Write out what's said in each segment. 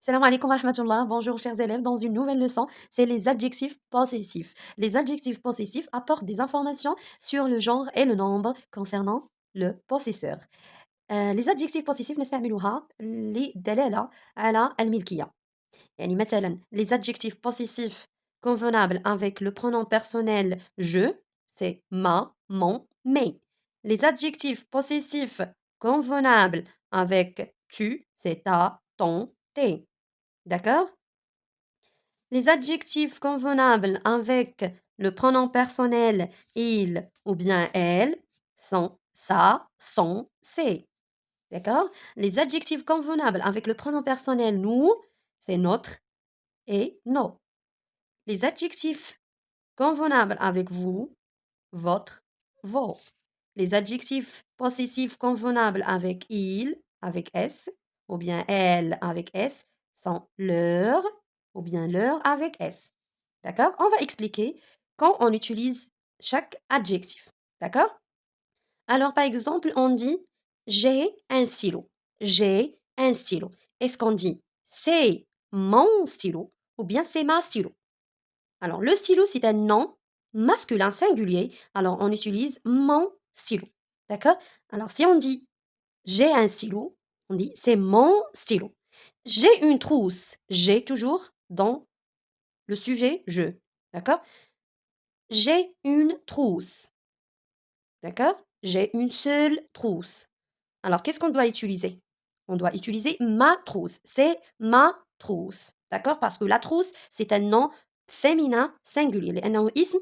Salam alaikum wa rahmatullah. Bonjour chers élèves, dans une nouvelle leçon, c'est les adjectifs possessifs. Les adjectifs possessifs apportent des informations sur le genre et le nombre concernant le possesseur. les adjectifs possessifs نستعملوها للدلالة على الملكية. يعني مثلا les adjectifs possessifs convenables avec le pronom personnel je, c'est ma, mon, mes. Les adjectifs possessifs convenables avec tu, c'est ta, ton, tes. D'accord? Les adjectifs convenables avec le pronom personnel il ou bien elle sont ça, son, c'est. D'accord? Les adjectifs convenables avec le pronom personnel nous, c'est notre et nos. Les adjectifs convenables avec vous, votre, vos. Les adjectifs possessifs convenables avec il, avec S, ou bien elle avec S, sont leur, ou bien leur avec S. D'accord? On va expliquer quand on utilise chaque adjectif. D'accord? Alors, par exemple, on dit j'ai un stylo. J'ai un stylo. Est-ce qu'on dit c'est mon stylo ou bien c'est ma stylo? Alors, le stylo, c'est un nom masculin singulier. Alors, on utilise mon stylo. D'accord? Alors, si on dit j'ai un stylo, on dit c'est mon stylo. J'ai une trousse. J'ai toujours dans le sujet je. D'accord? J'ai une trousse. D'accord? J'ai une seule trousse. Alors, qu'est-ce qu'on doit utiliser? On doit utiliser ma trousse. C'est ma trousse. D'accord? Parce que la trousse, c'est un nom féminin singulier. لأنه اسم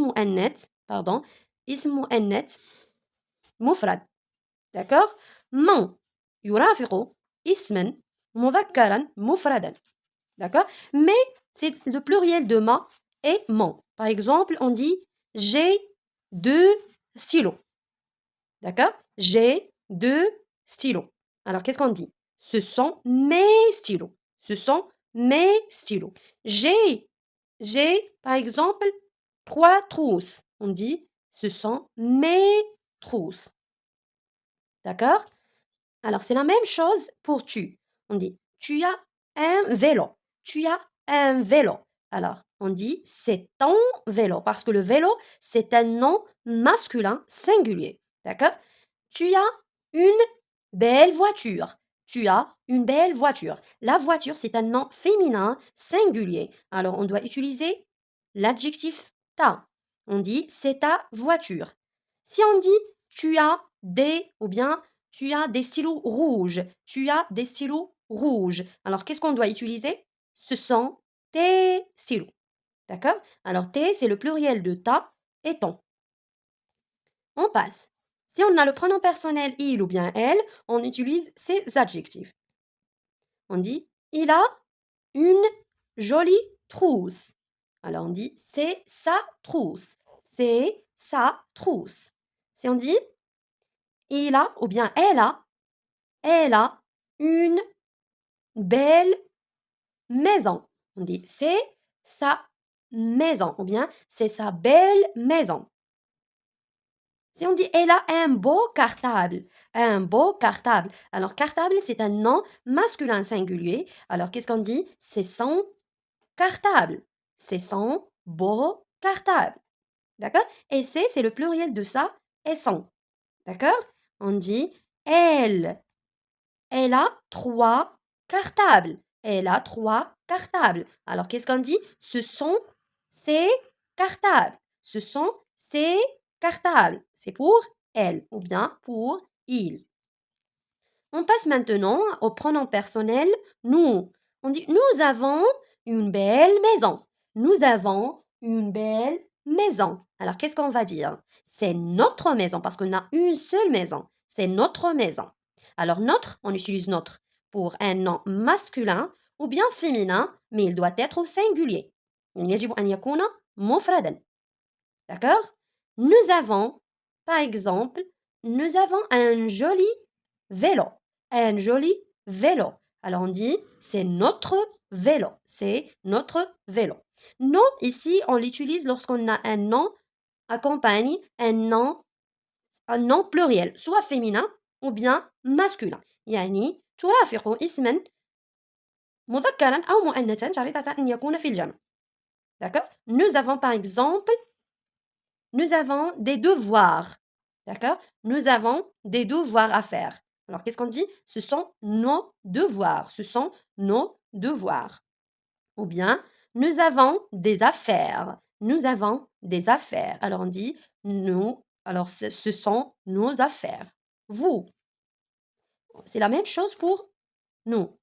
مؤنث pardon اسم مؤنث مفرد. D'accord? من يرافق اسما مذكرا مفردا. D'accord? Mais c'est le pluriel de ma et mon. Par exemple, on dit j'ai deux stylos. D'accord? J'ai deux stylos. Alors, qu'est-ce qu'on dit? Ce sont mes stylos. Ce sont mes stylos. J'ai, par exemple, trois trousses. On dit ce sont mes trousses. D'accord? Alors, c'est la même chose pour tu. On dit tu as un vélo. Tu as un vélo. Alors, on dit c'est ton vélo parce que le vélo, c'est un nom masculin singulier. D'accord? Tu as une belle voiture. Tu as une belle voiture. La voiture, c'est un nom féminin singulier. Alors, on doit utiliser l'adjectif ta. On dit c'est ta voiture. Si on dit tu as des ou bien tu as des stylos rouges. Tu as des stylos rouges. Alors, qu'est-ce qu'on doit utiliser? Ce sont tes stylos. D'accord? Alors, tes, c'est le pluriel de ta et ton. On passe. Si on a le pronom personnel il ou bien elle, on utilise ces adjectifs. On dit il a une jolie trousse. Alors on dit c'est sa trousse. C'est sa trousse. Si on dit il a ou bien elle a une belle maison. On dit c'est sa maison ou bien c'est sa belle maison. Si on dit elle a un beau cartable, un beau cartable. Alors cartable, c'est un nom masculin singulier. Alors qu'est-ce qu'on dit? C'est son cartable. C'est son beau cartable. D'accord? Et c'est le pluriel de ça et son. D'accord? On dit elle. Elle a trois cartables. Elle a trois cartables. Alors qu'est-ce qu'on dit? Ce sont ses cartables. Ce sont ses cartables. C'est pour elle ou bien pour il. On passe maintenant au pronom personnel nous. On dit nous avons une belle maison. Nous avons une belle maison. Alors qu'est-ce qu'on va dire? C'est notre maison parce qu'on a une seule maison. C'est notre maison. Alors notre, on utilise notre pour un nom masculin ou bien féminin, mais il doit être au singulier. يجب أن يكون مفردا. D'accord? Nous avons, par exemple, nous avons un joli vélo. Un joli vélo. Alors on dit c'est notre vélo. C'est notre vélo. Non, ici, on l'utilise lorsqu'on a un nom accompagne un nom pluriel, soit féminin ou bien masculin. يعني ترافق اسما مذكرا أو مؤنثا شريطة أن يكون في الجمع. D'accord? Nous avons par exemple, nous avons des devoirs. D'accord? Nous avons des devoirs à faire. Alors, qu'est-ce qu'on dit? Ce sont nos devoirs. Ce sont nos devoirs. Ou bien, nous avons des affaires. Nous avons des affaires. Alors, on dit nous. Alors, ce sont nos affaires. Vous. C'est la même chose pour nous.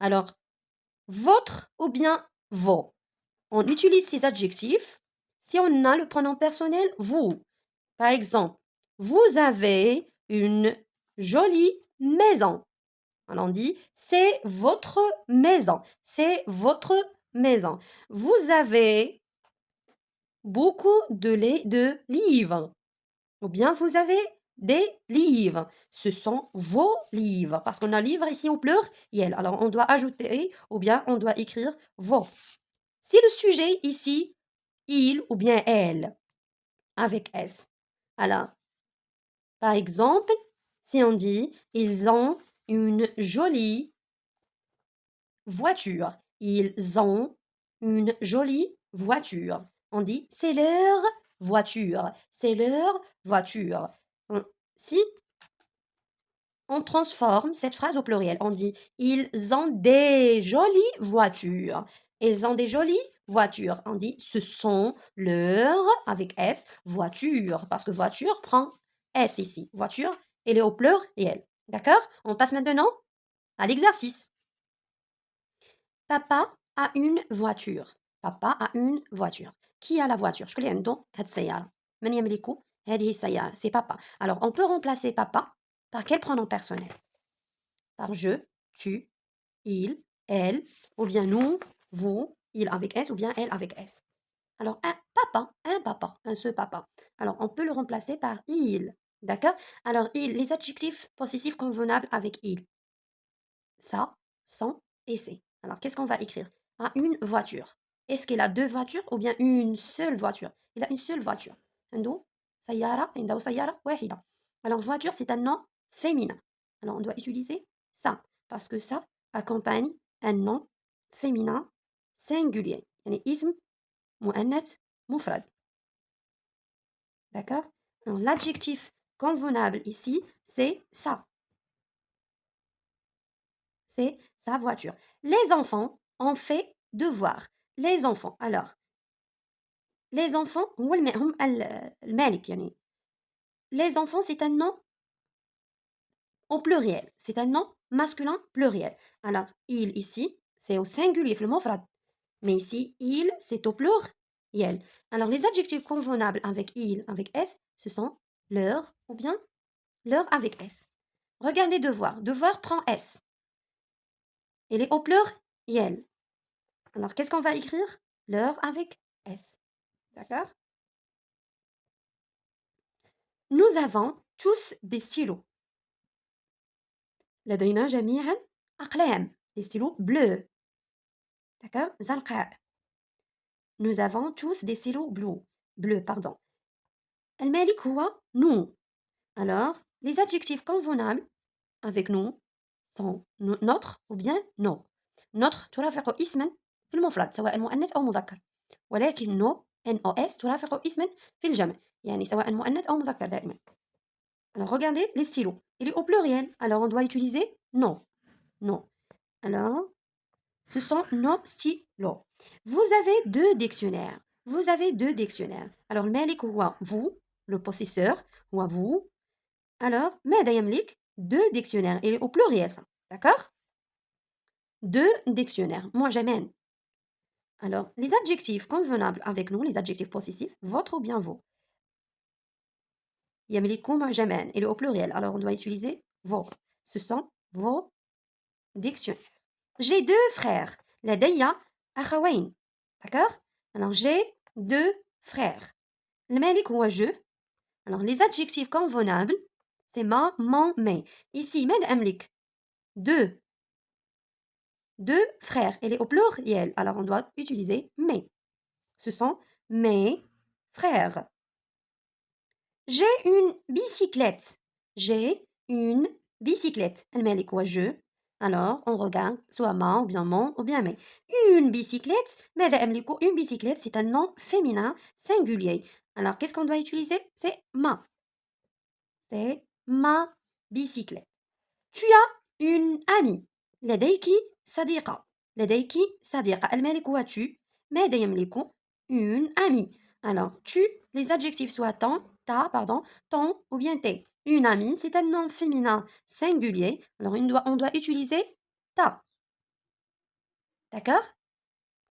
Alors, votre ou bien vos. On utilise ces adjectifs si on a le pronom personnel vous. Par exemple, vous avez une jolie maison. Alors on dit c'est votre maison. C'est votre maison. Vous avez beaucoup de livres. Ou bien vous avez des livres. Ce sont vos livres. Parce qu'on a livre ici au pluriel. Alors on doit ajouter ou bien on doit écrire vos. Si le sujet ici, il ou bien elle, avec S. Alors, par exemple, si on dit ils ont une jolie voiture. Ils ont une jolie voiture. On dit c'est leur voiture. C'est leur voiture. Si on transforme cette phrase au pluriel, on dit ils ont des jolies voitures. Ils ont des jolies voitures. On dit ce sont leurs, avec S, voitures. Parce que voiture prend S ici. Voiture, elle est au pluriel. D'accord? On passe maintenant à l'exercice. Papa a une voiture. Papa a une voiture. Qui a la voiture? شكون اللي عنده هاد السيارة؟ من يملك هذه السيارة؟ C'est papa. Alors, on peut remplacer papa par quel pronom personnel? Par je, tu, il, elle, ou bien nous, vous, il avec S, ou bien elle avec S. Alors, un papa, un seul papa. Alors, on peut le remplacer par il. D'accord? Alors, il, les adjectifs possessifs convenables avec il. Ça, son et c'est. Alors, qu'est-ce qu'on va écrire? Ah, une voiture. Est-ce qu'il a deux voitures ou bien une seule voiture? Il a une seule voiture. عنده سيارة عنده سيارة واحدة. Alors, voiture, c'est un nom féminin. Alors, on doit utiliser ça parce que ça accompagne un nom féminin singulier. يعني اسم مؤنث مفرد. D'accord? Alors, l'adjectif convenable ici, c'est ça. C'est sa voiture. Les enfants ont fait devoir. Les enfants. Alors, les enfants, هو هم المالك يعني. Les enfants, c'est un nom au pluriel. C'est un nom masculin pluriel. Alors, il ici, c'est au singulier, في المفرد. Mais ici, il, c'est au pluriel. Alors, les adjectifs convenables avec il, avec S, ce sont leur ou bien leur avec S. Regardez devoir. Devoir prend S. Il est au pluriel. Alors, qu'est-ce qu'on va écrire? Leur avec S. D'accord? Nous avons tous des stylos. لدينا جميعا أقلام. Des stylos bleus. D'accord? زرقاء. Nous avons tous des stylos bleus, pardon. المالك هو nous. Alors, les adjectifs convenables avec nous sont notre ou bien non. notre ترافق اسما في المفرد سواء مؤنث أو مذكر. ولكن NOS ترافق اسما في الجمع. يعني سواء مؤنث أو مذكر دائما. Alors, regardez les stylos. Il est au pluriel. Alors, on doit utiliser non. Non. Alors, ce sont nos stylos. Vous avez deux dictionnaires. Vous avez deux dictionnaires. Alors, le malik هو vous, le possesseur, هو vous. Alors, ماذا يملك? Deux dictionnaires. Il est au pluriel, ça. D'accord? Deux dictionnaires. معجمان. Alors, les adjectifs convenables avec nous, les adjectifs possessifs, votre ou bien vos. يملك معجمان. Il est au pluriel. Alors, on doit utiliser vos. Ce sont vos dictionnaires. J'ai deux frères. لدي أخوين. D'accord? Alors, j'ai deux frères. المالك هو je. Alors, les adjectifs convenables, c'est ma, mon, mes. Ici, ماذا أملك? Deux. Deux frères. Elle est au pluriel. Alors, on doit utiliser mes. Ce sont mes frères. J'ai une bicyclette. J'ai une bicyclette. المالك هو je. Alors, on regarde soit ma ou bien mon ou bien mes. Une bicyclette, ماذا أملك? Une bicyclette, c'est un nom féminin singulier. Alors, qu'est-ce qu'on doit utiliser? C'est ma. C'est ma bicyclette. Tu as une amie. لديك صديقة. لديك صديقة. الملك هو tu. ماذا يملك? Une amie. Alors, tu, les adjectifs soient ton, ta, pardon, ton ou bien tes. Une amie, c'est un nom féminin singulier. Alors, on doit utiliser ta. D'accord?